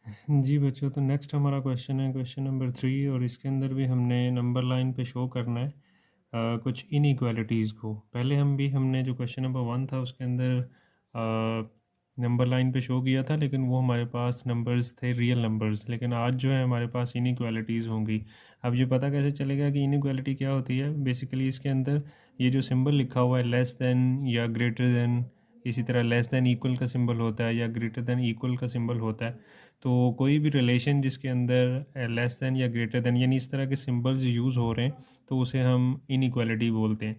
जी बच्चों, तो नेक्स्ट हमारा क्वेश्चन है क्वेश्चन नंबर 3, और इसके अंदर भी हमने नंबर लाइन पे शो करना है कुछ इनइक्वालिटीज़ को। पहले हमने जो क्वेश्चन नंबर 1 था उसके अंदर नंबर लाइन पे शो किया था, लेकिन वो हमारे पास नंबर्स थे, रियल नंबर्स। लेकिन आज जो है हमारे पास इनइक्वालिटीज़ होंगी। अब ये पता कैसे चलेगा कि इनइक्वालिटी क्या होती है? बेसिकली इसके अंदर ये जो सिंबल लिखा हुआ है लेस देन या ग्रेटर देन, इसी तरह लेस देन इक्वल का सिंबल होता है या ग्रेटर देन इक्वल का सिंबल होता है। तो कोई भी रिलेशन जिसके अंदर लेस देन या ग्रेटर देन यानी इस तरह के सिंबल्स यूज़ हो रहे हैं तो उसे हम इनइक्वालिटी बोलते हैं।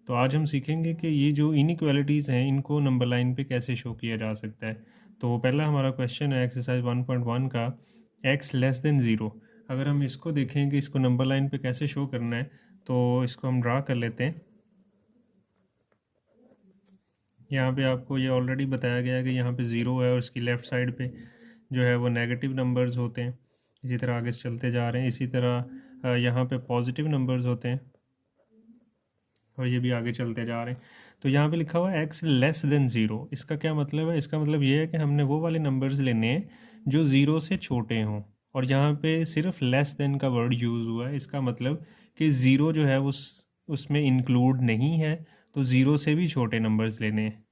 तो आज हम सीखेंगे कि ये जो इनइक्वालिटीज़ हैं इनको नंबर लाइन पे कैसे शो किया जा सकता है। तो पहला हमारा क्वेश्चन है एक्सरसाइज 1.1 का, x लेस देन ज़ीरो। अगर हम इसको देखें कि इसको नंबर लाइन पे कैसे शो करना है, तो इसको हम ड्रा कर लेते हैं। यहाँ पे आपको ये ऑलरेडी बताया गया है कि यहाँ पे ज़ीरो है और इसकी लेफ़्ट साइड पे जो है वो नेगेटिव नंबर्स होते हैं। इसी तरह आगे चलते जा रहे हैं। इसी तरह यहाँ पे पॉजिटिव नंबर्स होते हैं और ये भी आगे चलते जा रहे हैं। तो यहाँ पे लिखा हुआ है एक्स लेस देन ज़ीरो। इसका क्या मतलब है? इसका मतलब ये है कि हमने वो वाले नंबर्स लेने हैं जो ज़ीरो से छोटे हों, और यहाँ पे सिर्फ लेस देन का वर्ड यूज़ हुआ है। इसका मतलब कि ज़ीरो जो है उसमें इंक्लूड नहीं है, तो ज़ीरो से भी छोटे नंबर्स लेने हैं।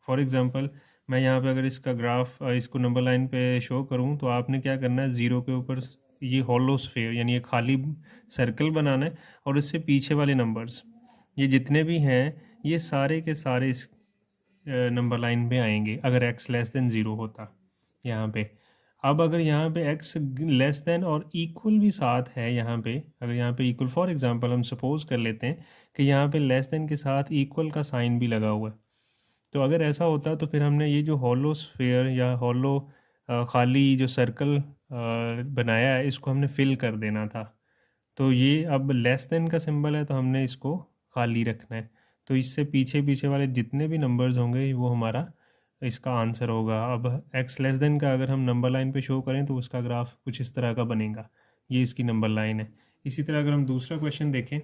फॉर एग्ज़ाम्पल, मैं यहाँ पे अगर इसका ग्राफ इसको नंबर लाइन पे शो करूँ तो आपने क्या करना है, ज़ीरो के ऊपर ये हॉलो स्फेयर यानी एक खाली सर्कल बनाना है, और इससे पीछे वाले नंबर्स ये जितने भी हैं ये सारे के सारे इस नंबर लाइन पे आएंगे अगर x लेस देन ज़ीरो होता यहाँ पे। अब अगर यहाँ पे x लेस देन और इक्वल भी साथ है, यहाँ पे अगर यहाँ पे इक्वल, फॉर एग्जांपल हम सपोज कर लेते हैं कि यहाँ पे लेस देन के साथ इक्वल का साइन भी लगा हुआ है, तो अगर ऐसा होता तो फिर हमने ये जो हॉलो स्फेयर या हॉलो खाली जो सर्कल बनाया है इसको हमने फिल कर देना था। तो ये अब लेस देन का सिंबल है तो हमने इसको खाली रखना है। तो इससे पीछे पीछे वाले जितने भी नंबर्स होंगे वो हमारा इसका आंसर होगा। अब x लेस देन का अगर हम नंबर लाइन पे शो करें तो उसका ग्राफ कुछ इस तरह का बनेगा। ये इसकी नंबर लाइन है। इसी तरह अगर हम दूसरा क्वेश्चन देखें,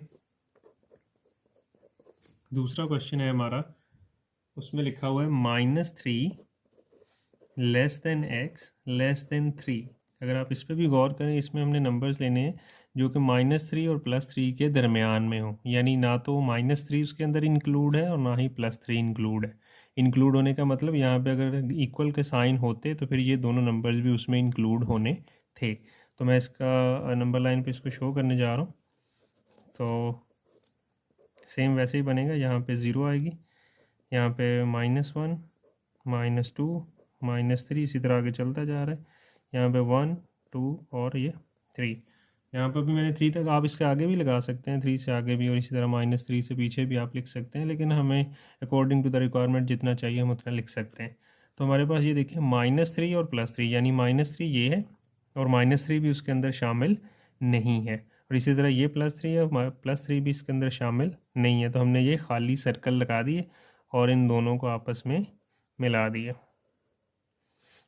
दूसरा क्वेश्चन है हमारा, उसमें लिखा हुआ है -3 less than x less then 3। अगर आप इस पर भी गौर करें, इसमें हमने नंबर्स लेने हैं जो कि -3 और +3 के दरमियान में हो, यानी ना तो -3 उसके अंदर इंक्लूड है और ना ही +3 इंक्लूड है। इंक्लूड होने का मतलब यहाँ पे अगर इक्वल के साइन होते तो फिर ये दोनों नंबर्स भी उसमें इंक्लूड होने थे। तो मैं इसका नंबर लाइन पे इसको शो करने जा रहा हूँ। तो सेम वैसे ही बनेगा, यहाँ पे ज़ीरो आएगी, यहाँ पे -1 -2 -3, इसी तरह आगे चलता जा रहा है। यहाँ पे 1 2 और ये 3। यहाँ पर भी मैंने 3 तक, आप इसके आगे भी लगा सकते हैं, 3 से आगे भी, और इसी तरह -3 से पीछे भी आप लिख सकते हैं, लेकिन हमें अकॉर्डिंग टू द रिक्वायरमेंट जितना चाहिए हम उतना लिख सकते हैं। तो हमारे पास ये देखिए -3 और +3, यानी -3 ये है और -3 भी उसके अंदर शामिल नहीं है, और इसी तरह ये +3 है, +3 भी इसके अंदर शामिल नहीं है। तो हमने ये खाली सर्कल लगा दिए और इन दोनों को आपस में मिला दिया।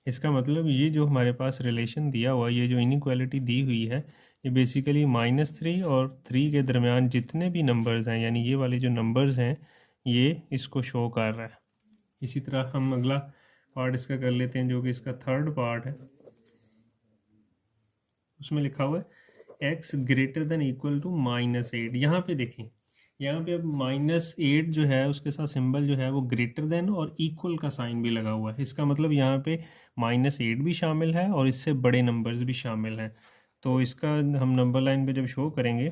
इसका मतलब ये जो हमारे पास रिलेशन दिया हुआ, ये जो इनइक्वालिटी दी हुई है, ये बेसिकली -3 और 3 के दरमियान जितने भी नंबर्स हैं, यानी ये वाले जो नंबर्स हैं, ये इसको शो कर रहा है। इसी तरह हम अगला पार्ट इसका कर लेते हैं जो कि इसका थर्ड पार्ट है। उसमें लिखा हुआ है x greater than equal to -8। यहाँ पे देखें, यहाँ पे अब -8 जो है उसके साथ सिंबल जो है वो ग्रेटर देन और इक्वल का साइन भी लगा हुआ है। इसका मतलब यहाँ पे -8 भी शामिल है और इससे बड़े नंबर्स भी शामिल हैं। तो इसका हम नंबर लाइन पे जब शो करेंगे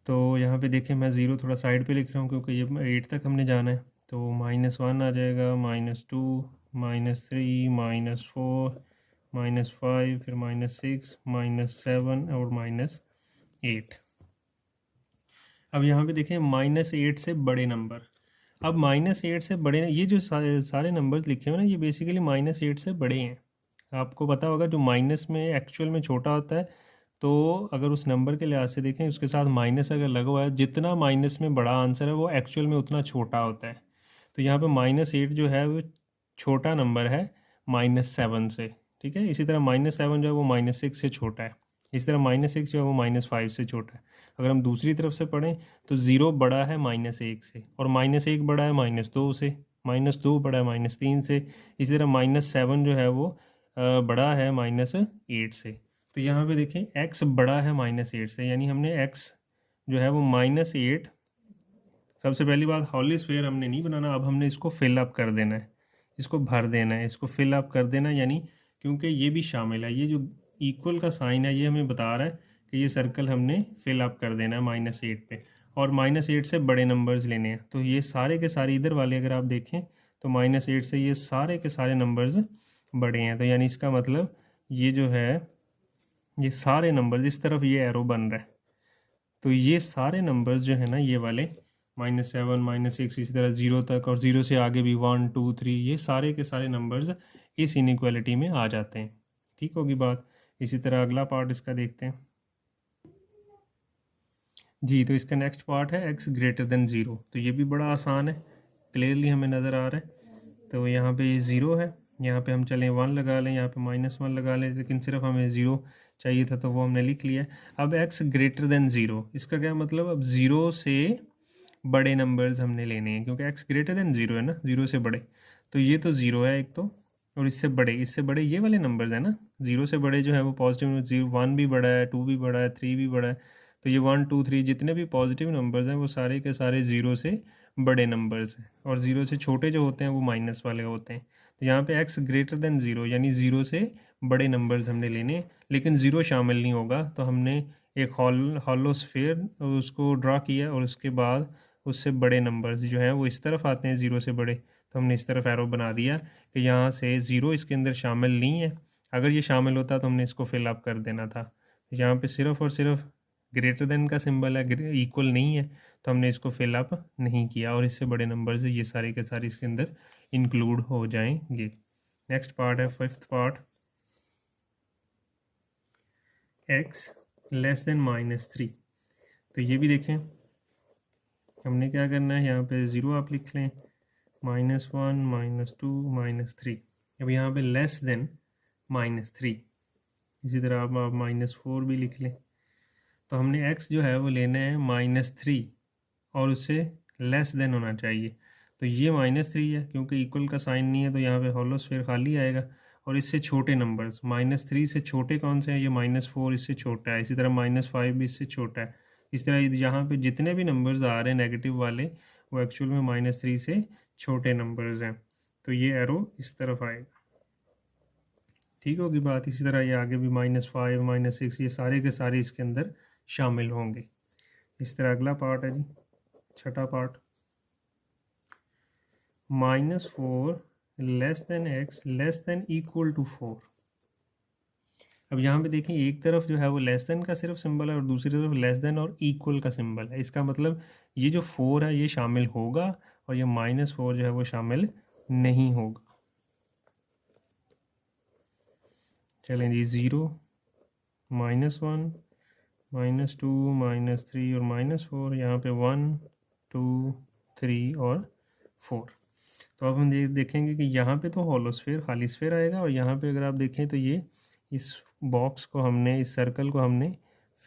तो यहाँ पे देखें, मैं ज़ीरो थोड़ा साइड पे लिख रहा हूँ क्योंकि ये 8 तक हमने जाना है। तो -1 आ जाएगा, -2 -3 -4 -5, फिर -6 -7 और -8। अब यहाँ पे देखें -8 से बड़े नंबर। अब -8 से बड़े, ये जो सारे नंबर्स लिखे हुए ना, ये बेसिकली -8 से बड़े हैं। आपको पता होगा जो माइनस में एक्चुअल में छोटा होता है, तो अगर उस नंबर के लिहाज से देखें उसके साथ माइनस अगर लगा हुआ है, जितना माइनस में बड़ा आंसर है वो एक्चुअल में उतना छोटा होता है। तो यहाँ पे -8 जो है वो छोटा नंबर है -7 से, ठीक है। इसी तरह -7 जो है वो -6 से छोटा है। इसी तरह -6 जो है वो -5 से छोटा है। अगर हम दूसरी तरफ से पढ़ें तो ज़ीरो बड़ा है -1 से, और -1 बड़ा है -2 से, -2 बड़ा है -3 से। इसी तरह -7 जो है वो बड़ा है -8 से। तो यहाँ पे देखें x बड़ा है -8 से, यानी हमने x जो है वो -8, सबसे पहली बात होली स्फीयर हमने नहीं बनाना, अब हमने इसको फिल अप कर देना है, इसको भर देना है, इसको फिल अप कर देना है, यानी क्योंकि ये भी शामिल है, ये जो इक्वल का साइन है ये हमें बता रहा है कि ये सर्कल हमने फिल अप कर देना है -8 पे, और -8 से बड़े नंबर्स लेने हैं। तो ये सारे के सारे इधर वाले अगर आप देखें तो -8 से ये सारे के सारे नंबर्स बड़े हैं, तो यानी इसका मतलब ये जो है ये सारे नंबर्स इस तरफ ये एरो बन रहा है, तो ये सारे नंबर्स जो है ना ये वाले -7 -6 इसी तरह 0 तक, और 0 से आगे भी 1 2 3, ये सारे के सारे नंबर्स इस इनइक्वालिटी में आ जाते हैं। ठीक होगी बात। इसी तरह अगला पार्ट इसका देखते हैं जी। तो इसका नेक्स्ट पार्ट है x ग्रेटर देन 0। तो ये भी बड़ा आसान है, क्लियरली हमें नज़र आ रहा है। तो यहाँ पे ये 0 है, यहाँ पे हम चलें 1 लगा लें, यहाँ पे -1 लगा लें, लेकिन सिर्फ हमें 0 चाहिए था तो वो हमने लिख लिया। अब x ग्रेटर देन 0, इसका क्या मतलब, अब 0 से बड़े नंबर्स हमने लेने हैं, क्योंकि x ग्रेटर देन 0 है ना, 0 से बड़े। तो ये तो 0 है एक तो, और इससे बड़े ये वाले नंबर्स हैं ना, 0 से बड़े जो है वो पॉजिटिव, 1 भी बड़ा है, 2 भी बड़ा है, 3 भी बड़ा है। तो ये 1 2 3 जितने भी पॉजिटिव नंबर्स हैं वो सारे के सारे 0 से बड़े नंबर्स हैं, और 0 से छोटे जो होते हैं वो माइनस वाले होते हैं। तो यहाँ पे x ग्रेटर देन 0 यानी 0 से बड़े नंबर्स हमने लेने, लेकिन 0 शामिल नहीं होगा। तो हमने एक हॉलो स्फीयर उसको ड्रा किया, और उसके बाद उससे बड़े नंबर्स जो हैं वो इस तरफ आते हैं 0 से बड़े, तो हमने इस तरफ एरो बना दिया कि यहाँ से 0 इसके अंदर शामिल नहीं है। अगर ये शामिल होता तो हमने इसको फिल अप कर देना था। यहाँ पे सिर्फ और सिर्फ ग्रेटर देन का सिंबल है, इक्वल नहीं है, तो हमने इसको फिल अप नहीं किया, और इससे बड़े नंबर्स ये सारे के सारे इसके अंदर इंक्लूड हो जाएंगे। नेक्स्ट पार्ट है fifth part, x less then -3। तो ये भी देखें हमने क्या करना है, यहाँ पे 0 आप लिख लें, -1 -2 -3। अब यहाँ पे लेस देन -3, इसी तरह आप -4 भी लिख लें। तो हमने x जो है वो लेना है -3, और उससे लेस देन होना चाहिए। तो ये -3 है, क्योंकि इक्वल का साइन नहीं है तो यहाँ पे होलो स्फीयर खाली आएगा। और इससे छोटे नंबर्स, -3 से छोटे कौन से हैं, ये -4 इससे छोटा है, इसी तरह -5 भी इससे छोटा है। इस तरह यहाँ पे जितने भी नंबर्स आ रहे हैं नेगेटिव वाले, वो एक्चुअल में -3 से छोटे नंबर्स हैं। तो ये एरो इस तरफ आएगा। ठीक होगी बात। इसी तरह ये आगे भी -5 -6 ये सारे के सारे इसके अंदर शामिल होंगे। इस तरह अगला पार्ट है जी, छठा part, -4 less than x less than equal to 4। अब यहाँ पे देखें एक तरफ जो है वो लेस देन का सिर्फ सिंबल है, और दूसरी तरफ लेस देन और इक्वल का सिंबल है। इसका मतलब ये जो 4 है ये शामिल होगा, और ये -4 जो है वो शामिल नहीं होगा। चलें जी, 0 -1 -2 -3 और -4, यहाँ पे 1 2 3 और 4। तो अब हम देखेंगे कि यहाँ पे तो होलो स्फीयर खाली स्फीयर आएगा, और यहाँ पे अगर आप देखें तो ये इस बॉक्स को हमने, इस सर्कल को हमने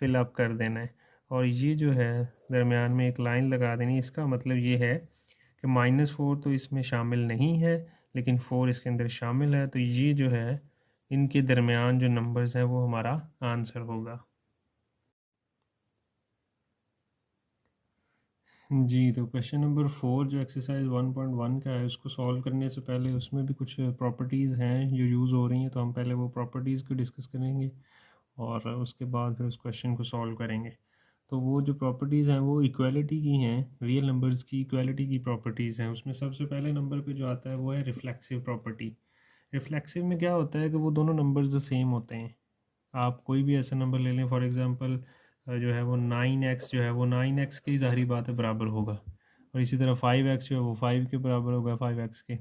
फिल अप कर देना है, और ये जो है दरमियान में एक लाइन लगा देनी। इसका मतलब ये है कि -4 तो इसमें शामिल नहीं है, लेकिन 4 इसके अंदर शामिल है। तो ये जो है इनके दरमियान जो नंबर्स हैं वो हमारा आंसर होगा जी। तो क्वेश्चन नंबर 4 जो एक्सरसाइज 1.1 का है, उसको सॉल्व करने से पहले उसमें भी कुछ प्रॉपर्टीज़ हैं जो यूज़ हो रही हैं, तो हम पहले वो प्रॉपर्टीज़ को डिस्कस करेंगे, और उसके बाद फिर उस क्वेश्चन को सॉल्व करेंगे। तो वो जो प्रॉपर्टीज़ हैं वो इक्वालिटी की हैं, रियल नंबर्स की इक्वालिटी की प्रॉपर्टीज़ हैं। उसमें सबसे पहले नंबर पे जो आता है वो है रिफ्लेक्सिव प्रॉपर्टी। रिफ्लेक्सिव में क्या होता है कि वो दोनों नंबर्स सेम होते हैं। आप कोई भी ऐसा नंबर ले लें, फॉर एग्ज़ाम्पल जो है वो 9x जो है वो 9x की ज़ाहिरी बात है बराबर होगा, और इसी तरह 5x जो है वो 5 के बराबर होगा 5x के,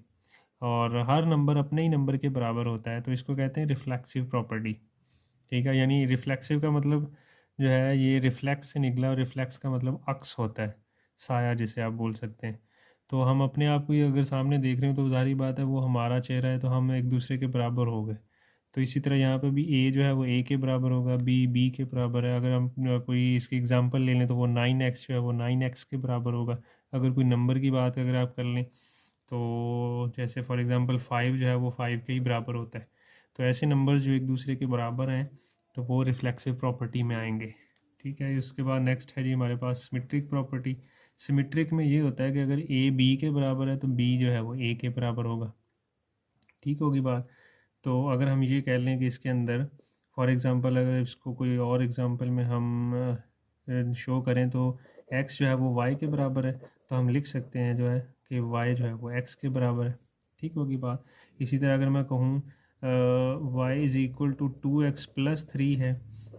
और हर नंबर अपने ही नंबर के बराबर होता है। तो इसको कहते हैं रिफ्लेक्सिव प्रॉपर्टी। ठीक है, यानी रिफ्लेक्सिव का मतलब जो है ये रिफ्लेक्स से निकला, और रिफ्लेक्स का मतलब अक्स होता है, साया जिसे आप बोल सकते हैं। तो हम अपने आप को ही अगर सामने देख रहे हो तो ज़ाहिर बात है वो हमारा चेहरा है, तो हम एक दूसरे के बराबर हो गए। तो इसी तरह यहाँ पे भी a जो है वो a के बराबर होगा, b के बराबर है। अगर हम कोई इसकी एग्जांपल ले लें तो वो 9x जो है वो 9x के बराबर होगा। अगर कोई नंबर की बात अगर आप कर लें तो जैसे फॉर एग्ज़ाम्पल 5 जो है वो 5 के ही बराबर होता है। तो ऐसे नंबर्स जो एक दूसरे के बराबर हैं तो वो रिफ्लेक्सिव प्रॉपर्टी में आएंगे। ठीक है, उसके बाद नेक्स्ट है जी हमारे पास सिमेट्रिक प्रॉपर्टी। सिमेट्रिक में ये होता है कि अगर ए बी के बराबर है तो बी जो है वो ए के बराबर होगा। ठीक होगी बात। तो अगर हम ये कह लें कि इसके अंदर फॉर एग्ज़ाम्पल अगर इसको कोई और एग्ज़ाम्पल में हम शो करें तो x जो है वो y के बराबर है, तो हम लिख सकते हैं जो है कि y जो है वो x के बराबर है। ठीक होगी बात। इसी तरह अगर मैं कहूँ y is equal to 2x plus 3 है,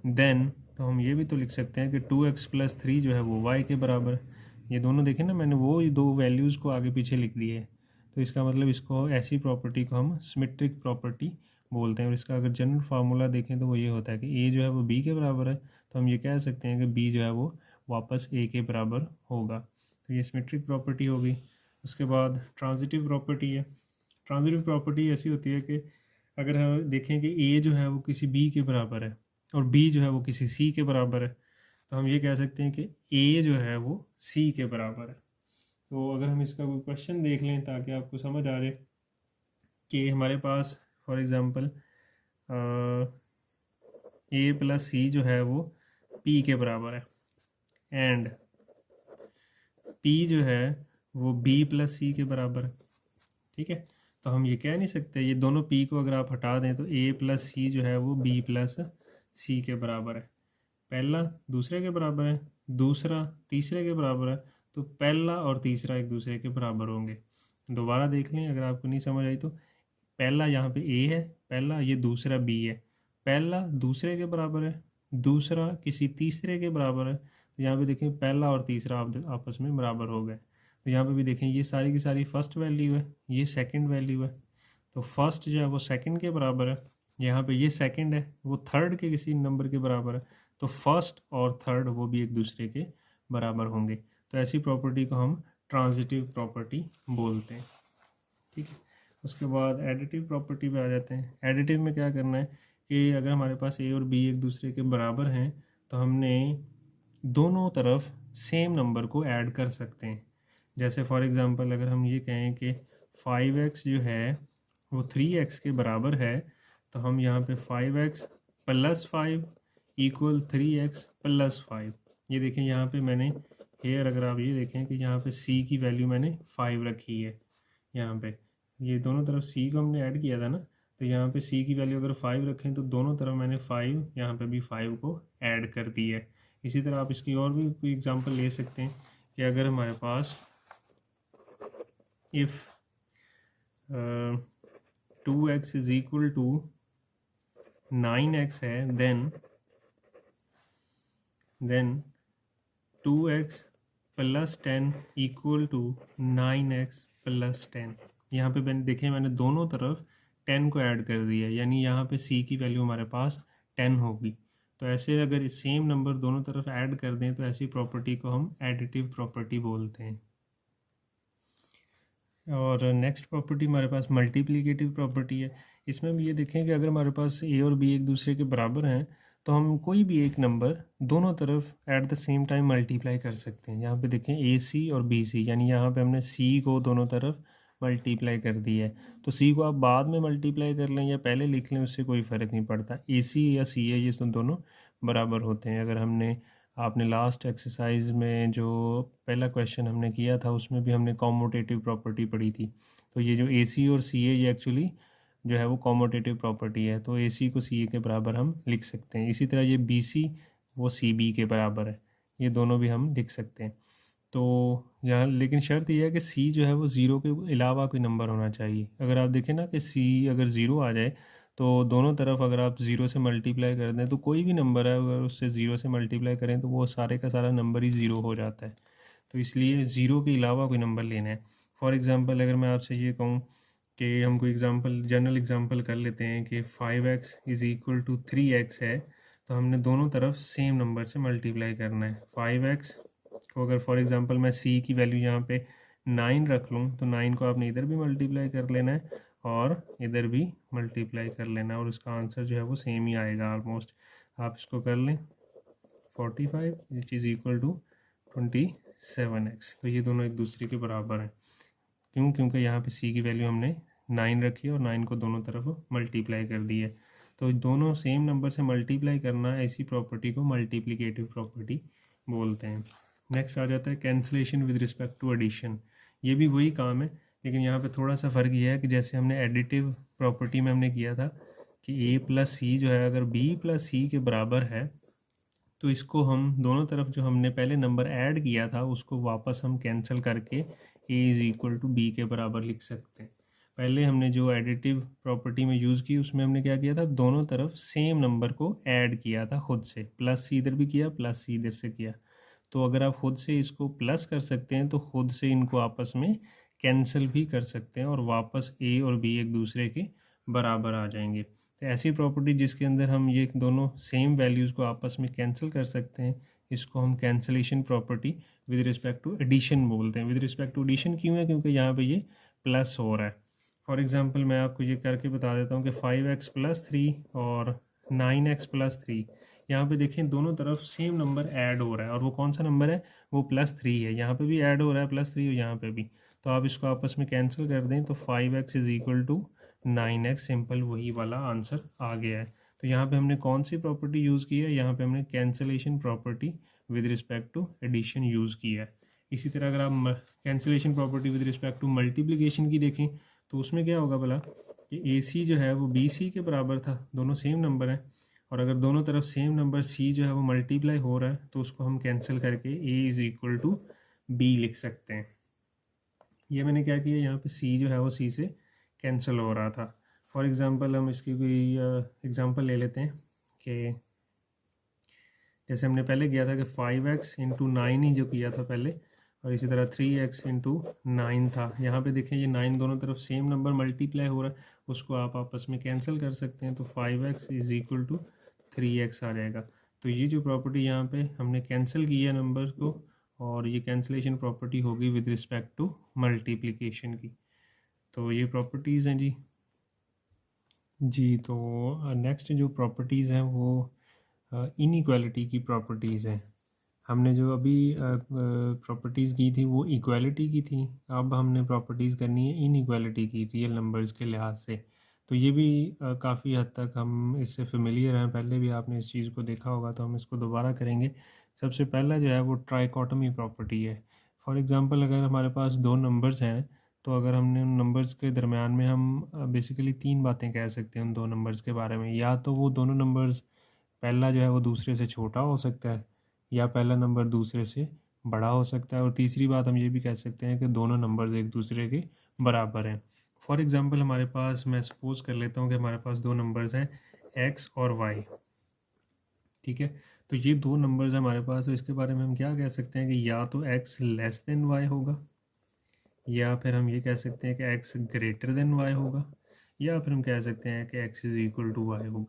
देन तो हम ये भी तो लिख सकते हैं कि 2x प्लस 3 जो है वो y के बराबर है। ये दोनों देखें ना, मैंने वो दो वैल्यूज़ को आगे पीछे लिख दिए है। तो इसका मतलब इसको ऐसी प्रॉपर्टी को हम सिमेट्रिक प्रॉपर्टी बोलते हैं। और इसका अगर जनरल फार्मूला देखें तो वो ये होता है कि a जो है वो b के बराबर है, तो हम ये कह सकते हैं कि b जो है वो वापस a के बराबर होगा। तो ये सिमेट्रिक प्रॉपर्टी होगी। उसके बाद ट्रांजिटिव प्रॉपर्टी है। ट्रांजिटिव प्रॉपर्टी ऐसी होती है कि अगर हम देखें कि a जो है वो किसी b के बराबर है और b जो है वो किसी c के बराबर है, तो हम ये कह सकते हैं कि a जो है वो c के बराबर है। तो अगर हम इसका कोई क्वेश्चन देख लें ताकि आपको समझ आ जाए कि हमारे पास फॉर एग्ज़ाम्पल ए प्लस सी जो है वो पी के बराबर है एंड पी जो है वो बी प्लस सी के बराबर है। ठीक है, तो हम ये कह नहीं सकते, ये दोनों पी को अगर आप हटा दें तो ए प्लस सी जो है वो बी प्लस सी के बराबर है। पहला दूसरे के बराबर है, दूसरा तीसरे के बराबर है, तो पहला और तीसरा एक दूसरे के बराबर होंगे। दोबारा देख लें अगर आपको नहीं समझ आई तो, पहला यहाँ पे ए है पहला, ये दूसरा बी है, पहला दूसरे के बराबर है, दूसरा किसी तीसरे के बराबर है। तो यहाँ पे देखें पहला और तीसरा आपस में बराबर हो गए। तो यहाँ पे भी देखें ये सारी की सारी फर्स्ट वैल्यू है, ये सेकंड वैल्यू है। तो फर्स्ट जो है वो सेकंड के बराबर है, यहाँ पे ये सेकंड है वो थर्ड के किसी नंबर के बराबर है, तो फर्स्ट और थर्ड वो भी एक दूसरे के बराबर होंगे। तो ऐसी प्रॉपर्टी को हम ट्रांजिटिव प्रॉपर्टी बोलते हैं। ठीक है, उसके बाद एडिटिव प्रॉपर्टी पे आ जाते हैं। एडिटिव में क्या करना है कि अगर हमारे पास ए और बी एक दूसरे के बराबर हैं तो हमने दोनों तरफ सेम नंबर को ऐड कर सकते हैं। जैसे फॉर एग्ज़ाम्पल अगर हम ये कहें कि 5x जो है वो 3x के बराबर है, तो हम यहाँ पे 5x plus 5 equal 3x plus 5। ये देखें यहाँ पे मैंने हेयर अगर आप ये देखें कि यहाँ पे c की वैल्यू मैंने 5 रखी है। यहाँ पे ये दोनों तरफ c को हमने ऐड किया था ना, तो यहाँ पे c की वैल्यू अगर 5 रखें तो दोनों तरफ मैंने 5 यहाँ पे भी 5 को ऐड कर दी है। इसी तरह आप इसकी और भी कोई एग्जांपल ले सकते हैं कि अगर हमारे पास if 2x is equal to 9x है, then 2x plus 10 equal to 9x plus 10। यहाँ पे मैंने देखें मैंने दोनों तरफ 10 को ऐड कर दिया, यानी यहाँ पे c की वैल्यू हमारे पास 10 होगी। तो ऐसे अगर सेम नंबर दोनों तरफ ऐड कर दें तो ऐसी प्रॉपर्टी को हम एडिटिव प्रॉपर्टी बोलते हैं। और नेक्स्ट प्रॉपर्टी हमारे पास मल्टीप्लिकेटिव प्रॉपर्टी है। इसमें भी ये देखें कि अगर हमारे पास ए और बी एक दूसरे के बराबर हैं तो हम कोई भी एक नंबर दोनों तरफ at the same time multiply कर सकते हैं। यहाँ पे देखें ए सी और बी सी, यानी यहाँ पे हमने सी को दोनों तरफ मल्टीप्लाई कर दिया है। तो सी को आप बाद में मल्टीप्लाई कर लें या पहले लिख लें, उससे कोई फ़र्क नहीं पड़ता। ए सी या सी ए ये दोनों बराबर होते हैं। अगर हमने आपने लास्ट एक्सरसाइज में जो पहला क्वेश्चन हमने किया था उसमें भी हमने कॉमोटेटिव प्रॉपर्टी पढ़ी थी। तो ये जो ए सी और सी ए ये एक्चुअली जो है वो कॉमोटेटिव प्रॉपर्टी है, तो ए सी को सी ए के बराबर हम लिख सकते हैं। इसी तरह ये बी सी वो सी बी के बराबर है, ये दोनों भी हम लिख सकते हैं। तो यहाँ लेकिन शर्त यह है कि सी जो है वो ज़ीरो के अलावा कोई नंबर होना चाहिए। अगर आप देखें ना कि सी अगर ज़ीरो आ जाए तो दोनों तरफ अगर आप ज़ीरो से मल्टीप्लाई कर दें तो कोई भी नंबर है अगर उससे ज़ीरो से मल्टीप्लाई करें तो वो सारे का सारा नंबर ही ज़ीरो हो जाता है। तो इसलिए ज़ीरो के अलावा कोई नंबर लेना है। फॉर एग्ज़ाम्पल अगर मैं आपसे ये कहूँ कि हम कोई एग्ज़ाम्पल जनरल एग्ज़ाम्पल कर लेते हैं कि 5x is equal to 3x है, तो हमने दोनों तरफ सेम नंबर से मल्टीप्लाई करना है। 5x को अगर फॉर एग्ज़ाम्पल मैं c की वैल्यू यहाँ पे 9 रख लूँ तो 9 को आपने इधर भी मल्टीप्लाई कर लेना है और इधर भी मल्टीप्लाई कर लेना है और उसका आंसर जो है वो सेम ही आएगा ऑलमोस्ट। आप इसको कर लें 45 which is equal to 27x। तो ये दोनों एक दूसरे के बराबर हैं। क्यों? क्योंकि यहाँ पे सी की वैल्यू हमने 9 रखी है और 9 को दोनों तरफ मल्टीप्लाई कर दी है। तो दोनों सेम नंबर से मल्टीप्लाई करना, ऐसी प्रॉपर्टी को मल्टीप्लिकेटिव प्रॉपर्टी बोलते हैं। नेक्स्ट आ जाता है cancellation with respect to addition. ये भी वही काम है, लेकिन यहाँ पे थोड़ा सा फ़र्क ये है कि जैसे हमने एडिटिव प्रॉपर्टी में हमने किया था कि ए प्लस सी जो है अगर बी प्लस सी के बराबर है, तो इसको हम दोनों तरफ जो हमने पहले नंबर ऐड किया था उसको वापस हम कैंसिल करके A is equal to B के बराबर लिख सकते हैं। पहले हमने जो एडिटिव प्रॉपर्टी में यूज़ की उसमें हमने क्या किया था, दोनों तरफ सेम नंबर को ऐड किया था खुद से, प्लस सी इधर भी किया प्लस सी इधर से किया। तो अगर आप खुद से इसको प्लस कर सकते हैं तो खुद से इनको आपस में कैंसिल भी कर सकते हैं और वापस ए और बी एक दूसरे के बराबर आ जाएंगे। तो ऐसी प्रॉपर्टी जिसके अंदर हम ये दोनों सेम वैल्यूज़ को आपस में कैंसिल कर सकते हैं, इसको हम cancellation property with respect to addition बोलते हैं। विद रिस्पेक्ट टू एडिशन क्यों है? क्योंकि यहाँ पे ये प्लस हो रहा है। फॉर एग्जांपल मैं आपको ये करके बता देता हूँ कि 5x + 3 और 9x + 3, यहाँ पे देखें दोनों तरफ सेम नंबर ऐड हो रहा है और वो कौन सा नंबर है? वो +3 है। यहाँ पे भी ऐड हो रहा है +3 और यहाँ पे भी। तो आप इसको आपस में कैंसिल कर दें तो 5x = 9x, सिंपल वही वाला आंसर आ गया है। तो यहाँ पे हमने कौन सी प्रॉपर्टी यूज़ की है? यहाँ पे हमने cancellation property with respect to addition use किया है। इसी तरह अगर आप cancellation property with respect to multiplication की देखें तो उसमें क्या होगा भला कि ए सी जो है वो बी सी के बराबर था, दोनों सेम नंबर हैं, और अगर दोनों तरफ सेम नंबर सी जो है वो मल्टीप्लाई हो रहा है तो उसको हम कैंसिल करके A is equal to B लिख सकते हैं। ये मैंने क्या किया, यहाँ पे सी जो है वो सी से कैंसिल हो रहा था। फॉर एग्ज़ाम्पल हम इसकी कोई एग्ज़ाम्पल ले लेते हैं कि जैसे हमने पहले किया था कि 5x × 9 ही जो किया था पहले, और इसी तरह 3x × 9 था। यहाँ पे देखें ये 9 दोनों तरफ सेम नंबर मल्टीप्लाई हो रहा है, उसको आप आपस में कैंसिल कर सकते हैं तो 5x = 3x आ जाएगा। तो ये जो प्रॉपर्टी यहाँ पे हमने कैंसिल किया नंबर को, और ये कैंसिलेशन प्रॉपर्टी होगी विद रिस्पेक्ट टू मल्टीप्लिकेशन की। तो ये प्रॉपर्टीज़ हैं जी। तो नेक्स्ट जो प्रॉपर्टीज़ हैं वो इनइक्वालिटी की प्रॉपर्टीज़ हैं। हमने जो अभी प्रॉपर्टीज़ की थी वो इक्वालिटी की थी, अब हमने प्रॉपर्टीज़ करनी है इनइक्वालिटी की, रियल नंबर्स के लिहाज से। तो ये भी काफ़ी हद तक हम इससे फेमिलियर हैं, पहले भी आपने इस चीज़ को देखा होगा, तो हम इसको दोबारा करेंगे। सबसे पहला जो है वो ट्राइकोटमी प्रॉपर्टी है। फॉर एग्ज़ाम्पल अगर हमारे पास दो नंबर्स हैं, तो अगर हमने उन नंबर्स के दरमियान में हम बेसिकली तीन बातें कह सकते हैं उन दो नंबर्स के बारे में। या तो वो दोनों नंबर्स, पहला जो है वो दूसरे से छोटा हो सकता है, या पहला नंबर दूसरे से बड़ा हो सकता है, और तीसरी बात हम ये भी कह सकते हैं कि दोनों नंबर्स एक दूसरे के बराबर हैं। फॉर एग्ज़ाम्पल हमारे पास, मैं सपोज़ कर लेता हूँ कि हमारे पास दो नंबर्स हैं x और y, ठीक है। तो ये दो नंबर्स हैं हमारे पास, तो इसके बारे में हम क्या कह सकते हैं कि या तो x < y होगा, या फिर हम ये कह सकते हैं कि x < y होगा, या फिर हम कह सकते हैं कि x = y होगा।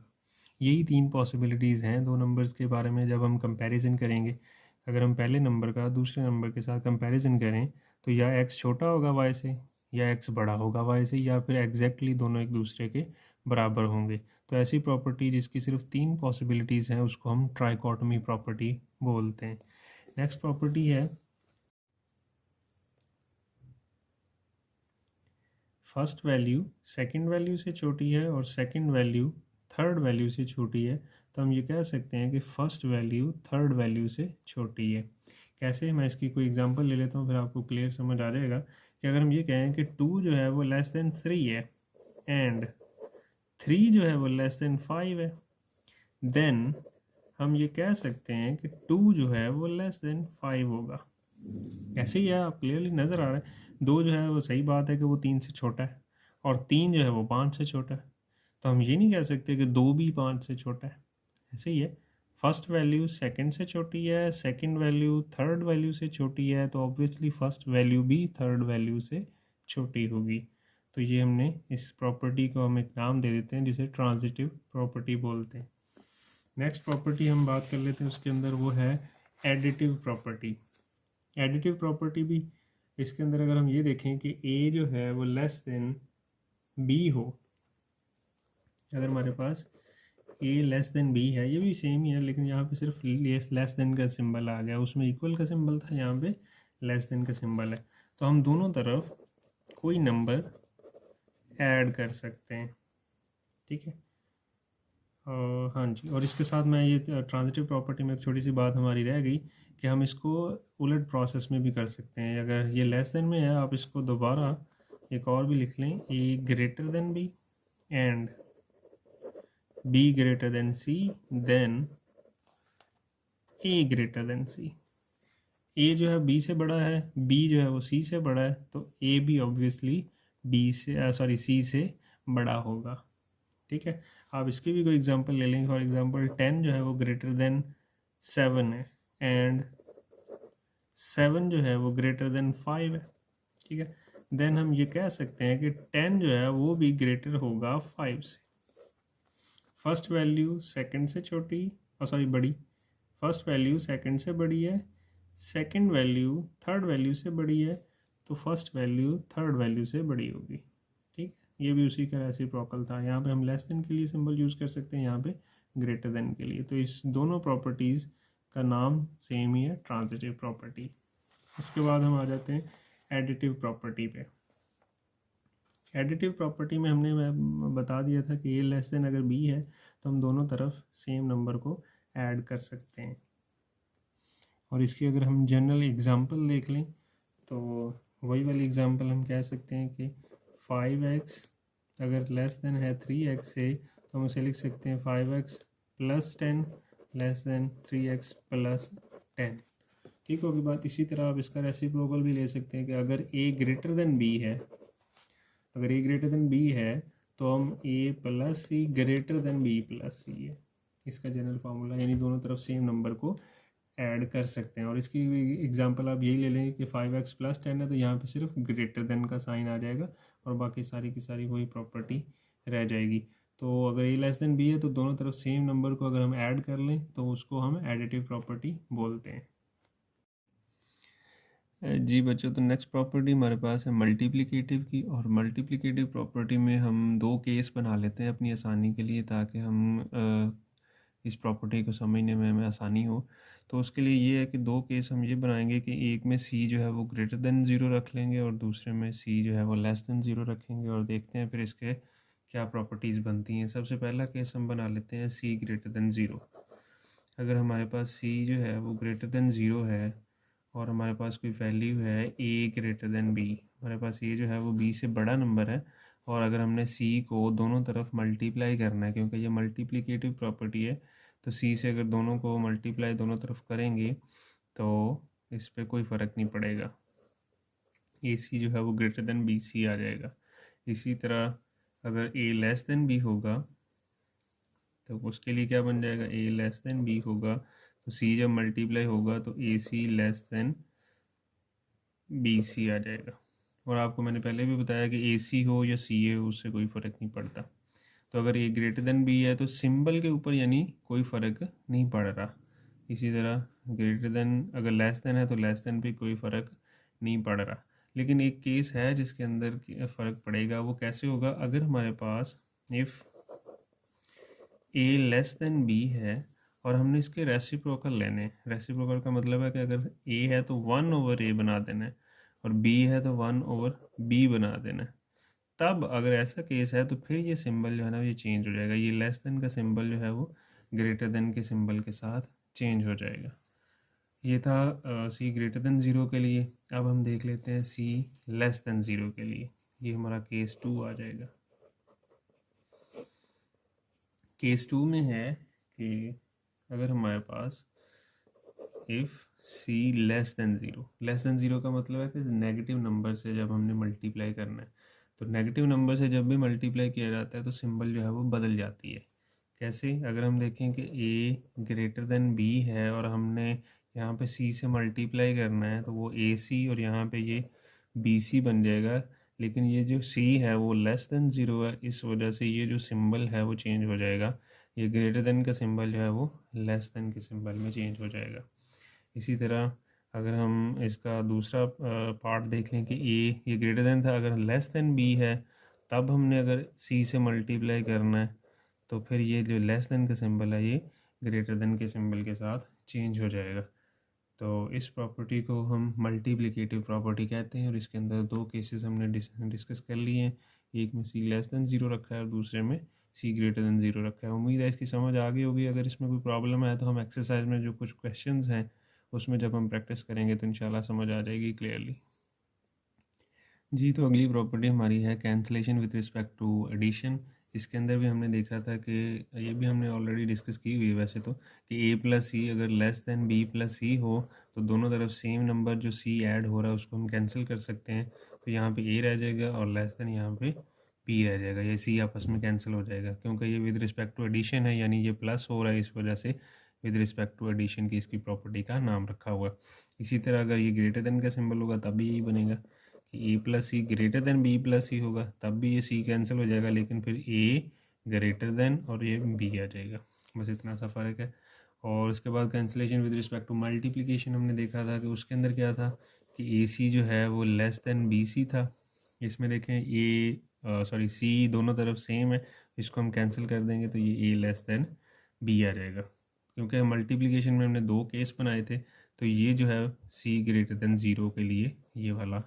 यही तीन पॉसिबिलिटीज़ हैं दो नंबर्स के बारे में जब हम कंपैरिजन करेंगे। अगर हम पहले नंबर का दूसरे नंबर के साथ कंपैरिजन करें तो या x छोटा होगा y से, या x बड़ा होगा y से, या फिर एग्जैक्टली दोनों एक दूसरे के बराबर होंगे। तो ऐसी प्रॉपर्टी जिसकी सिर्फ तीन पॉसिबिलिटीज़ हैं उसको हम ट्राइकोटमी प्रॉपर्टी बोलते हैं। नेक्स्ट प्रॉपर्टी है फर्स्ट वैल्यू सेकंड वैल्यू से छोटी है और सेकंड वैल्यू थर्ड वैल्यू से छोटी है, तो हम ये कह सकते हैं कि फ़र्स्ट वैल्यू थर्ड वैल्यू से छोटी है। कैसे? मैं इसकी कोई एग्जांपल ले लेता हूँ, फिर आपको क्लियर समझ आ जाएगा कि अगर हम ये कहें कि 2 जो है वो <3 है एंड 3 जो है वो <5 है, देन हम ये कह सकते हैं कि 2 जो है वो <5 होगा। ऐसे ही है, आप क्लियरली नज़र आ रहा है। 2 जो है वो सही बात है कि वो 3 से छोटा है, और 3 जो है वो 5 से छोटा है। तो हम ये नहीं कह सकते कि 2 भी 5 से छोटा है। ऐसे ही है, फर्स्ट वैल्यू सेकंड से छोटी है, सेकंड वैल्यू थर्ड वैल्यू से छोटी है, तो ऑब्वियसली फर्स्ट वैल्यू भी थर्ड वैल्यू से छोटी होगी। तो ये हमने इस प्रॉपर्टी को हम एक नाम दे देते हैं जिसे ट्रांजिटिव प्रॉपर्टी बोलते हैं। नेक्स्ट प्रॉपर्टी हम बात कर लेते हैं उसके अंदर, वो है एडिटिव प्रॉपर्टी। एडिटिव प्रॉपर्टी भी, इसके अंदर अगर हम ये देखें कि a जो है वो b हो, अगर हमारे पास a b है, ये भी सेम ही है लेकिन यहाँ पे सिर्फ लेस देन का सिंबल आ गया, उसमें इक्वल का सिंबल था, यहाँ पे लेस देन का सिंबल है। तो हम दोनों तरफ कोई नंबर ऐड कर सकते हैं। ठीक है। हाँ जी, और इसके साथ मैं ये ट्रांजिटिव प्रॉपर्टी में एक छोटी सी बात हमारी रह गई कि हम इसको उलट प्रोसेस में भी कर सकते हैं। अगर ये लेस देन में है, आप इसको दोबारा एक और भी लिख लें, a greater than b and b greater than c, then a greater than c. A जो है बी से बड़ा है, बी जो है वो सी से बड़ा है, तो ए भी ऑब्वियसली बी से सी से बड़ा होगा। ठीक है। आप इसकी भी कोई एग्जांपल ले लेंगे। फॉर एग्जांपल 10 जो है वो ग्रेटर देन 7 है एंड 7 जो है वो ग्रेटर देन 5 है। ठीक है। देन हम ये कह सकते हैं कि 10 जो है वो भी ग्रेटर होगा 5 से। फर्स्ट वैल्यू सेकंड से छोटी बड़ी, फर्स्ट वैल्यू सेकंड से बड़ी है, सेकंड वैल्यू थर्ड वैल्यू से बड़ी है, तो फर्स्ट वैल्यू थर्ड वैल्यू से बड़ी होगी। ठीक है। ये भी उसी का रेसिप्रोकल था। यहाँ पे हम लेस देन के लिए सिंबल यूज़ कर सकते हैं, यहाँ पे ग्रेटर देन के लिए। तो इस दोनों प्रॉपर्टीज़ का नाम सेम ही है, ट्रांजिटिव प्रॉपर्टी। उसके बाद हम आ जाते हैं एडिटिव प्रॉपर्टी पे। एडिटिव प्रॉपर्टी में हमने मैं बता दिया था कि ए लेस देन अगर बी है तो हम दोनों तरफ सेम नंबर को ऐड कर सकते हैं। और इसकी अगर हम जनरल एग्जांपल देख लें तो वही वाली एग्जांपल हम कह सकते हैं कि 5x अगर लेस देन है 3x से, तो हम उसे लिख सकते हैं 5x plus 10 less than 3x plus 10। ठीक होगी बात। इसी तरह आप इसका रेसिप्रोकल भी ले सकते हैं कि अगर a ग्रेटर देन b है, अगर a ग्रेटर देन b है तो हम a plus c greater than b plus c है। इसका जनरल फार्मूला, यानी दोनों तरफ सेम नंबर को ऐड कर सकते हैं। और इसकी एग्जांपल आप यही ले लेंगे कि 5x प्लस 10 है, तो यहाँ पे सिर्फ ग्रेटर देन का साइन आ जाएगा और बाकी सारी की सारी वही प्रॉपर्टी रह जाएगी। तो अगर a लेस देन b है तो दोनों तरफ सेम नंबर को अगर हम ऐड कर लें तो उसको हम एडिटिव प्रॉपर्टी बोलते हैं। जी बच्चों, तो नेक्स्ट प्रॉपर्टी हमारे पास है मल्टीप्लिकेटिव की। और मल्टीप्लिकेटिव प्रॉपर्टी में हम दो केस बना लेते हैं अपनी आसानी के लिए, ताकि हम इस प्रॉपर्टी को समझने में हमें आसानी हो। तो उसके लिए ये है कि दो केस हम ये बनाएंगे कि एक में सी जो है वो ग्रेटर देन ज़ीरो रख लेंगे और दूसरे में सी जो है वो लेस देन ज़ीरो रखेंगे, और देखते हैं फिर इसके क्या प्रॉपर्टीज़ बनती हैं। सबसे पहला केस हम बना लेते हैं सी ग्रेटर देन ज़ीरो। अगर हमारे पास सी जो है वो ग्रेटर देन ज़ीरो है और हमारे पास कोई वैल्यू है ए ग्रेटर देन बी, हमारे पास ए जो है वो बी से बड़ा नंबर है, और अगर हमने सी को दोनों तरफ मल्टीप्लाई करना है, क्योंकि ये मल्टीप्लिकेटिव प्रॉपर्टी है, तो सी से अगर दोनों को मल्टीप्लाई दोनों तरफ करेंगे तो इस पर कोई फ़र्क नहीं पड़ेगा, ए सी जो है वो ग्रेटर देन बी सी आ जाएगा। इसी तरह अगर ए लेस देन बी होगा तो उसके लिए क्या बन जाएगा, ए लेस देन बी होगा तो सी जब मल्टीप्लाई होगा तो ए सी लेस देन बी सी आ जाएगा। और आपको मैंने पहले भी बताया कि ए सी हो या सी ए हो उससे कोई फ़र्क नहीं पड़ता। तो अगर ए ग्रेटर देन बी है तो सिंबल के ऊपर यानी कोई फ़र्क नहीं पड़ रहा। इसी तरह ग्रेटर देन अगर लेस देन है तो लेस देन भी कोई फ़र्क नहीं पड़ रहा। लेकिन एक केस है जिसके अंदर फ़र्क पड़ेगा। वो कैसे होगा, अगर हमारे पास if a less than b है और हमने इसके रेसिप्रोकल लेने। रेसिप्रोकल का मतलब है कि अगर ए है तो 1 ओवर ए बना देना है और बी है तो 1 ओवर बी बना देना है। तब अगर ऐसा केस है तो फिर ये सिंबल जो है ना ये चेंज हो जाएगा। ये लेस देन का सिंबल जो है वो ग्रेटर देन के सिंबल के साथ चेंज हो जाएगा। ये था सी ग्रेटर देन ज़ीरो के लिए। अब हम देख लेते हैं सी लेस देन ज़ीरो के लिए। ये हमारा केस 2 आ जाएगा। केस 2 में है कि अगर हमारे पास if c less than zero, less than zero का मतलब है कि नेगेटिव नंबर से जब हमने मल्टीप्लाई करना है, तो नेगेटिव नंबर से जब भी मल्टीप्लाई किया जाता है तो सिंबल जो है वो बदल जाती है। कैसे, अगर हम देखें कि ए ग्रेटर देन बी है और हमने यहाँ पे सी से मल्टीप्लाई करना है तो वो ए सी और यहाँ पे ये बी सी बन जाएगा। लेकिन ये जो सी है वो लेस देन ज़ीरो है, इस वजह से ये जो सिंबल है वो चेंज हो जाएगा। ये ग्रेटर देन का सिंबल जो है वो लेस देन के सिंबल में चेंज हो जाएगा। इसी तरह अगर हम इसका दूसरा पार्ट देख लें कि ए ये ग्रेटर देन था, अगर लेस देन बी है तब हमने अगर सी से मल्टीप्लाई करना है तो फिर ये जो लेस देन का सिंबल है ये ग्रेटर देन के सिंबल के साथ चेंज हो जाएगा। तो इस प्रॉपर्टी को हम मल्टीप्लिकेटिव प्रॉपर्टी कहते हैं और इसके अंदर दो केसेस हमने डिस्कस कर लिए हैं। एक में सी लेस दैन ज़ीरो रखा है और दूसरे में सी ग्रेटर दैन ज़ीरो रखा है। उम्मीद है इसकी समझ आ गई होगी। अगर इसमें कोई प्रॉब्लम है तो हम एक्सरसाइज में जो कुछ क्वेश्चंस हैं उसमें जब हम प्रैक्टिस करेंगे तो इंशाल्लाह समझ आ जाएगी क्लियरली। जी, तो अगली प्रॉपर्टी हमारी है cancellation with respect to addition. इसके अंदर भी हमने देखा था कि ये भी हमने ऑलरेडी डिस्कस की हुई है वैसे तो, कि a प्लस सी अगर लेस दैन b प्लस सी हो तो दोनों तरफ सेम नंबर जो c ऐड हो रहा है उसको हम कैंसिल कर सकते हैं। तो यहाँ पे a रह जाएगा और लेस दैन यहाँ पे b रह जाएगा, ये c आपस में कैंसिल हो जाएगा क्योंकि ये विद रिस्पेक्ट टू एडिशन है, यानी ये प्लस हो रहा है, इस वजह से विद रिस्पेक्ट टू एडिशन की इसकी प्रॉपर्टी का नाम रखा हुआ है। इसी तरह अगर ये ग्रेटर देन का सिंबल होगा तब भी यही बनेगा कि ए plus c greater than B plus सी होगा, तब भी ये सी कैंसिल हो जाएगा, लेकिन फिर ए ग्रेटर देन और ये बी आ जाएगा। बस इतना सा फ़र्क है। और उसके बाद cancellation with respect to multiplication हमने देखा था कि उसके अंदर क्या था कि ए सी जो है वो लेस देन बी सी था। इसमें देखें सी दोनों तरफ सेम है, इसको हम कैंसिल कर देंगे तो ये ए लेस देन बी आ जाएगा। क्योंकि मल्टीप्लिकेशन में हमने दो केस बनाए थे तो ये जो है सी ग्रेटर देन ज़ीरो के लिए ये वाला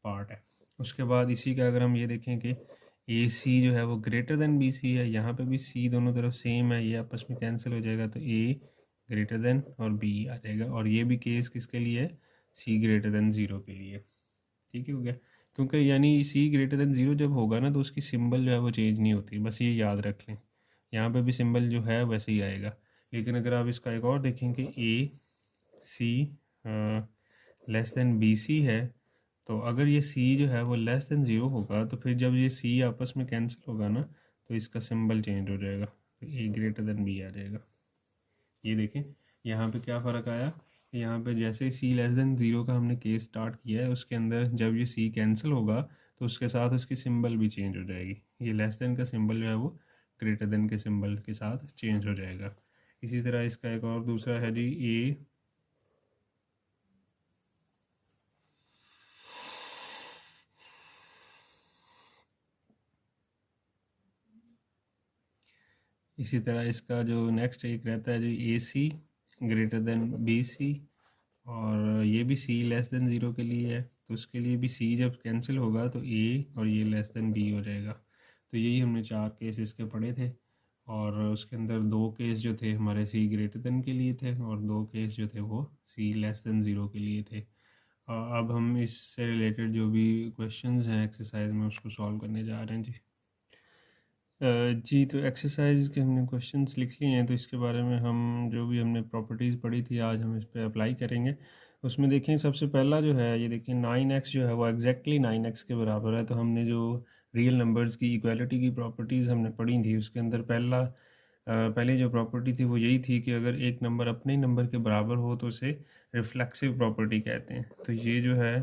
पार्ट है। उसके बाद इसी का अगर हम ये देखें कि ए सी जो है वो ग्रेटर देन बी सी है, यहाँ पे भी सी दोनों तरफ सेम है, ये आपस में कैंसिल हो जाएगा तो ए ग्रेटर देन और बी आ जाएगा। और ये भी केस किसके लिए है, सी ग्रेटर देन ज़ीरो के लिए। ठीक है हो गया। क्योंकि यानी सी ग्रेटर देन ज़ीरो जब होगा ना तो उसकी सिंबल जो है वो चेंज नहीं होती, बस ये याद रख लें। यहाँ पे भी सिंबल जो है वैसे ही आएगा। लेकिन अगर आप इसका एक और देखेंगे ए सी लेस देन बी सी है, तो अगर ये सी जो है वो लेस देन ज़ीरो होगा तो फिर जब ये सी आपस में कैंसिल होगा ना तो इसका सिंबल चेंज हो जाएगा, तो ए ग्रेटर देन बी आ जाएगा। ये देखें यहाँ पे क्या फ़र्क आया, यहाँ पे जैसे ही सी लेस देन ज़ीरो का हमने केस स्टार्ट किया है उसके अंदर जब ये सी कैंसिल होगा तो उसके साथ उसकी सिंबल भी चेंज हो जाएगी। ये लेस देन का सिंबल जो है वो ग्रेटर देन के सिंबल के साथ चेंज हो जाएगा। इसी तरह इसका एक और दूसरा है जी ए इसी तरह इसका जो नेक्स्ट एक रहता है जी ए सी ग्रेटर देन बी सी, और ये भी सी लेस देन ज़ीरो के लिए है तो उसके लिए भी सी जब कैंसिल होगा तो ए और ये लेस देन बी हो जाएगा। तो यही हमने चार केस इसके पढ़े थे और उसके अंदर दो केस जो थे हमारे सी ग्रेटर देन के लिए थे और दो केस जो थे वो सी लेस देन ज़ीरो के लिए थे। अब हम इससे रिलेटेड जो भी क्वेश्चंस हैं एक्सरसाइज में उसको सॉल्व करने जा रहे हैं जी। जी, तो एक्सरसाइज के हमने क्वेश्चंस लिख लिए हैं तो इसके बारे में हम जो भी हमने प्रॉपर्टीज़ पढ़ी थी आज हम इस पर अप्लाई करेंगे। उसमें देखें सबसे पहला जो है ये देखिए 9x जो है वो एग्जैक्टली 9x के बराबर है। तो हमने जो रियल नंबर्स की इक्वालिटी की प्रॉपर्टीज़ हमने पढ़ी थी उसके अंदर पहले जो प्रॉपर्टी थी वो यही थी कि अगर एक नंबर अपने ही नंबर के बराबर हो तो उसे रिफ्लेक्सिव प्रॉपर्टी कहते हैं। तो ये जो है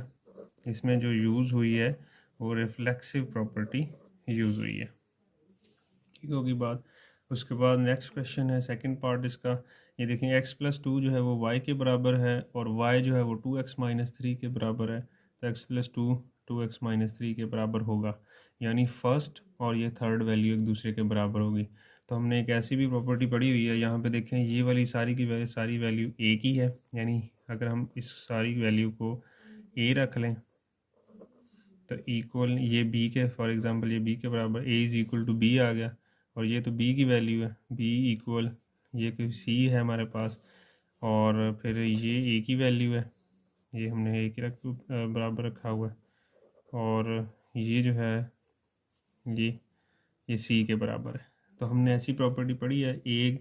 इसमें जो यूज़ हुई है वो रिफ्लेक्सिव प्रॉपर्टी यूज़ हुई है। ठीक होगी बात। उसके बाद नेक्स्ट क्वेश्चन है सेकंड पार्ट इसका, ये देखेंगे x प्लस टू जो है वो y के बराबर है और y जो है वो 2x माइनस थ्री के बराबर है। तो x plus two 2x minus three के बराबर होगा, यानी फर्स्ट और ये थर्ड वैल्यू एक दूसरे के बराबर होगी। तो हमने एक ऐसी भी प्रॉपर्टी पढ़ी हुई है, यहाँ पे देखें ये वाली सारी वैल्यू a की है, यानी अगर हम इस सारी वैल्यू को a रख लें तो इक्वल ये b के, फॉर एग्जांपल ये b के बराबर a is equal to b आ गया और ये तो b की वैल्यू है, b इक्वल ये कोई c है हमारे पास और फिर ये a की वैल्यू है, ये हमने a के बराबर रखा हुआ है और ये जो है ये c के बराबर है। तो हमने ऐसी प्रॉपर्टी पढ़ी है a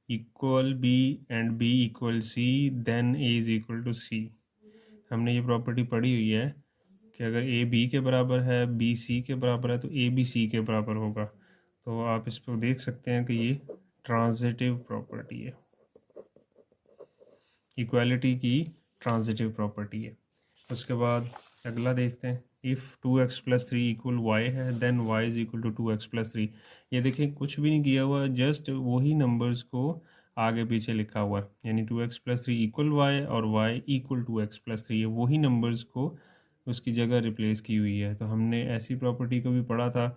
equal b and b equal c then a is equal to c। हमने ये प्रॉपर्टी पढ़ी हुई है कि अगर a b के बराबर है b c के बराबर है तो a भी c के बराबर होगा। तो आप इस पर देख सकते हैं कि ये ट्रांजिटिव प्रॉपर्टी है, इक्वालिटी की ट्रांजिटिव प्रॉपर्टी है। उसके बाद अगला देखते हैं, if 2x plus three equal y है then y is equal to 2x plus three. ये देखें कुछ भी नहीं किया हुआ, जस्ट वही नंबर्स को आगे पीछे लिखा हुआ है, यानी 2x plus three equal Y और y equal 2x plus three, ये वही नंबर्स को उसकी जगह रिप्लेस की हुई है। तो हमने ऐसी प्रॉपर्टी को भी पढ़ा था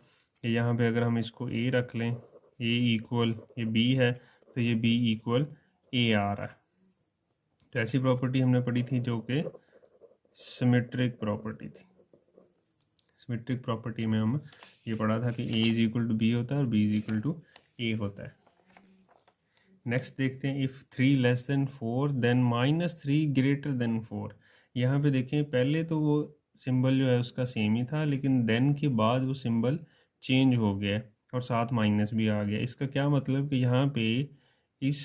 कि यहाँ पे अगर हम इसको a रख लें, a इक्वल ये b है तो ये b इक्वल a आ रहा है। तो ऐसी प्रॉपर्टी हमने पढ़ी थी जो कि सिमेट्रिक प्रॉपर्टी थी। सिमेट्रिक प्रॉपर्टी में हम ये पढ़ा था कि a is equal to b होता है और b is equal to a होता है। नेक्स्ट देखते हैं, if 3 less than 4 then -3 greater than 4। यहाँ पे देखें पहले तो वो सिंबल जो है उसका सेम ही था, लेकिन देन के बाद वो सिंबल चेंज हो गया और साथ माइनस भी आ गया। इसका क्या मतलब कि यहाँ पे इस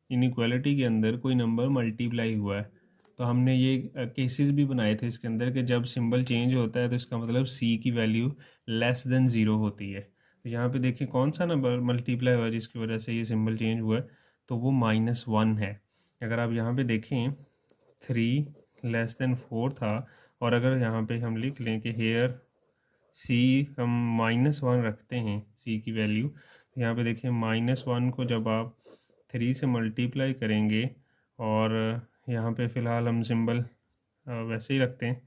इनइक्वालिटी के अंदर कोई नंबर मल्टीप्लाई हुआ है। तो हमने ये केसेस भी बनाए थे इसके अंदर कि जब सिंबल चेंज होता है तो इसका मतलब c की वैल्यू लेस देन 0 होती है। तो यहाँ पे देखिए कौन सा नंबर मल्टीप्लाई हुआ जिसकी वजह से ये सिंबल चेंज हुआ है, तो वो -1 है। अगर आप यहाँ पे देखें 3 लेस देन 4 था, और अगर यहाँ पे हम लिख लें कि हेयर c हम -1 रखते हैं c की वैल्यू, तो यहाँ पे देखिए -1 को जब आप 3 से मल्टीप्लाई करेंगे, और यहाँ पे फ़िलहाल हम सिंबल वैसे ही रखते हैं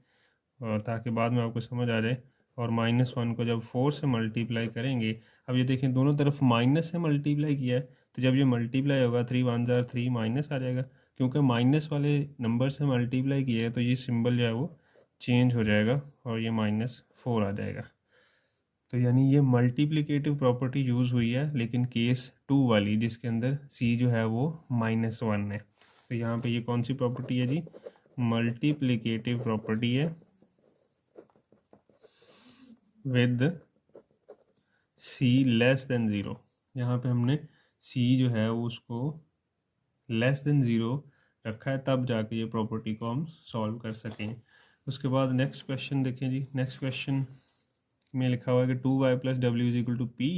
और ताकि बाद में आपको समझ आ जाए, और -1 को जब 4 से मल्टीप्लाई करेंगे, अब ये देखें दोनों तरफ माइनस से मल्टीप्लाई किया है, तो जब ये मल्टीप्लाई होगा 3 1 जार 3 माइनस आ जाएगा, क्योंकि माइनस वाले नंबर से मल्टीप्लाई किया है तो ये सिंबल जो है वो चेंज हो जाएगा और ये -4 आ जाएगा। तो यानी ये मल्टीप्लिकेटिव प्रॉपर्टी यूज़ हुई है, लेकिन केस 2 वाली जिसके अंदर c जो है वो -1 है। तो यहाँ पे ये कौन सी प्रॉपर्टी है जी? मल्टीप्लिकेटिव प्रॉपर्टी है विद c लेस देन 0। यहाँ पे हमने c जो है वो उसको लेस देन 0 रखा है, तब जाके ये प्रॉपर्टी को हम सॉल्व कर सकें। उसके बाद नेक्स्ट क्वेश्चन देखें जी। नेक्स्ट क्वेश्चन में लिखा हुआ है कि 2y + w is equal to p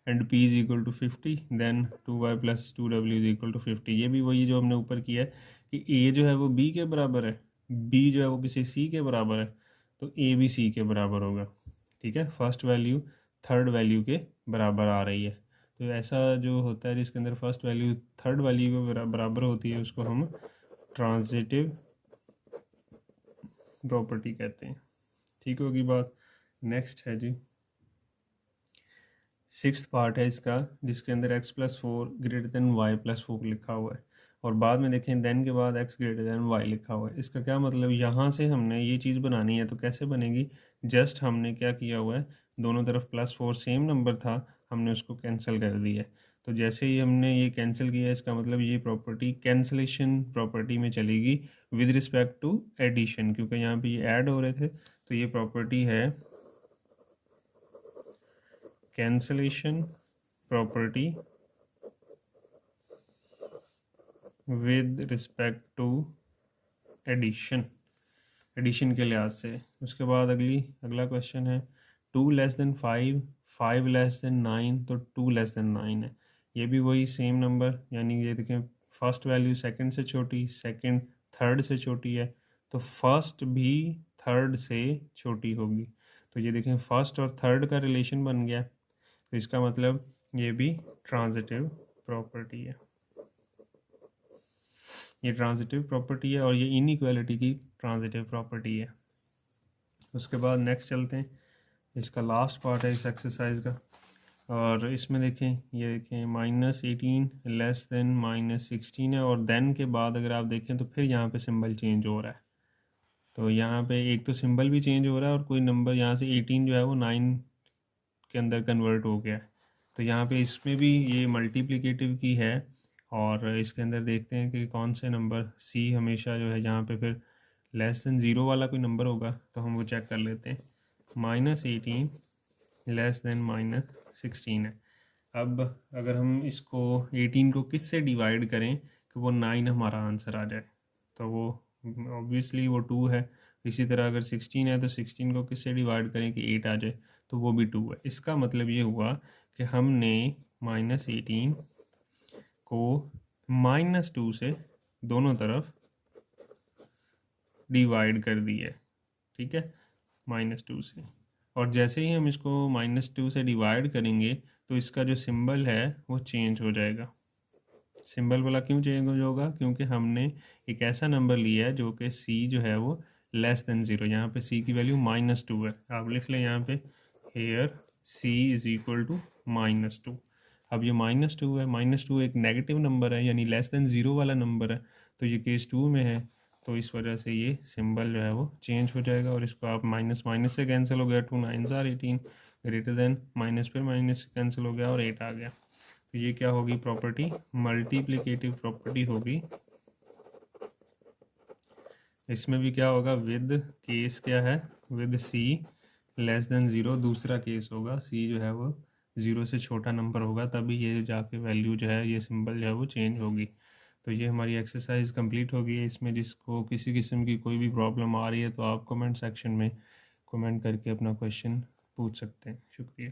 and p is equal to 50, then 2y + 2w is equal to 50। ये भी वही जो हमने ऊपर किया है कि a जो है वो b के बराबर है, b जो है वो किसी c के बराबर है, तो a भी c के बराबर होगा। ठीक है, फर्स्ट वैल्यू थर्ड वैल्यू के बराबर आ रही है। तो ऐसा जो होता है जिसके अंदर फर्स्ट वैल्यू थर्ड वैल्यू के बराबर होती है उसको हम ट्रांजिटिव प्रॉपर्टी कहते हैं। ठीक होगी बात। नेक्स्ट है जी, सिक्स्थ पार्ट है इसका, जिसके अंदर x + 4 ग्रेटर देन y + 4 लिखा हुआ है, और बाद में देखें देन के बाद x ग्रेटर देन y लिखा हुआ है। इसका क्या मतलब, यहाँ से हमने ये चीज़ बनानी है तो कैसे बनेगी? जस्ट हमने क्या किया हुआ है, दोनों तरफ +4 सेम नंबर था, हमने उसको कैंसिल कर दिया है। तो जैसे ही हमने ये कैंसिल किया, इसका मतलब ये प्रॉपर्टी कैंसलेशन प्रॉपर्टी में चलेगी विद रिस्पेक्ट टू एडिशन, क्योंकि यहाँ पे ये ऐड हो रहे थे। तो ये प्रॉपर्टी है cancellation property with respect to addition, addition के लिहाज से। उसके बाद अगला क्वेश्चन है 2 लेस देन 5, 5 लेस देन 9, तो 2 लेस देन 9 है। ये भी वही सेम नंबर, यानी ये देखें फर्स्ट वैल्यू सेकंड से छोटी, सेकंड थर्ड से छोटी है, तो फर्स्ट भी थर्ड से छोटी होगी। तो ये देखें फर्स्ट और थर्ड का रिलेशन बन गया, तो इसका मतलब ये भी ट्रांजिटिव प्रॉपर्टी है। ये ट्रांजिटिव प्रॉपर्टी है और ये इनइक्वालिटी की ट्रांजिटिव प्रॉपर्टी है। उसके बाद नेक्स्ट चलते हैं, इसका लास्ट पार्ट है इस एक्सरसाइज का, और इसमें देखें ये देखें -18 लेस देन -16 है, और देन के बाद अगर आप देखें तो फिर यहाँ पे सिंबल चेंज हो रहा है। तो यहाँ पे एक तो सिंबल भी चेंज हो रहा है और कोई नंबर यहाँ से 18 जो है वो 9 के अंदर कन्वर्ट हो गया है। तो यहाँ पे इसमें भी ये मल्टीप्लिकेटिव की है, और इसके अंदर देखते हैं कि कौन से नंबर c हमेशा जो है यहाँ पे फिर लेस देन 0 वाला कोई नंबर होगा, तो हम वो चेक कर लेते हैं। -18 लेस देन -16 है। अब अगर हम इसको 18 को किस से डिवाइड करें कि वो 9 हमारा आंसर आ जाए, तो वो ऑब्वियसली वो 2 है। इसी तरह अगर 16 है तो 16 को किस से डिवाइड करें कि 8 आ जाए, तो वो भी 2 है। इसका मतलब ये हुआ कि हमने -18 को -2 से दोनों तरफ डिवाइड कर दी है। ठीक है, -2 से, और जैसे ही हम इसको -2 से डिवाइड करेंगे तो इसका जो सिंबल है वो चेंज हो जाएगा। सिंबल वाला क्यों चेंज होगा? क्योंकि हमने एक ऐसा नंबर लिया है जो कि c जो है वो लेस देन 0, यहाँ पे c की वैल्यू -2 है। आप लिख लें यहाँ पे here c is equal to -2। अब ये -2 है, -2 एक नेगेटिव नंबर है, यानी लेस देन 0 वाला नंबर है, तो ये केस 2 में है, तो इस वजह से ये सिंबल जो है वो चेंज हो जाएगा। और इसको आप माइनस माइनस से कैंसिल हो गया, 2 9s are 18 greater than, minus फिर माइनस से कैंसिल हो गया और 8 आ गया। तो ये क्या होगी प्रॉपर्टी, मल्टीप्लिकेटिव प्रॉपर्टी होगी। इसमें भी क्या होगा, विद केस क्या है, विद सी लेस देन 0 दूसरा केस होगा, सी जो है वो 0 से छोटा नंबर होगा, तभी ये जाके वैल्यू जो है, ये सिंबल जो है वो चेंज होगी। तो ये हमारी एक्सरसाइज कंप्लीट हो गई है। इसमें जिसको किसी किस्म की कोई भी प्रॉब्लम आ रही है तो आप कमेंट सेक्शन में कमेंट करके अपना क्वेश्चन पूछ सकते हैं। शुक्रिया।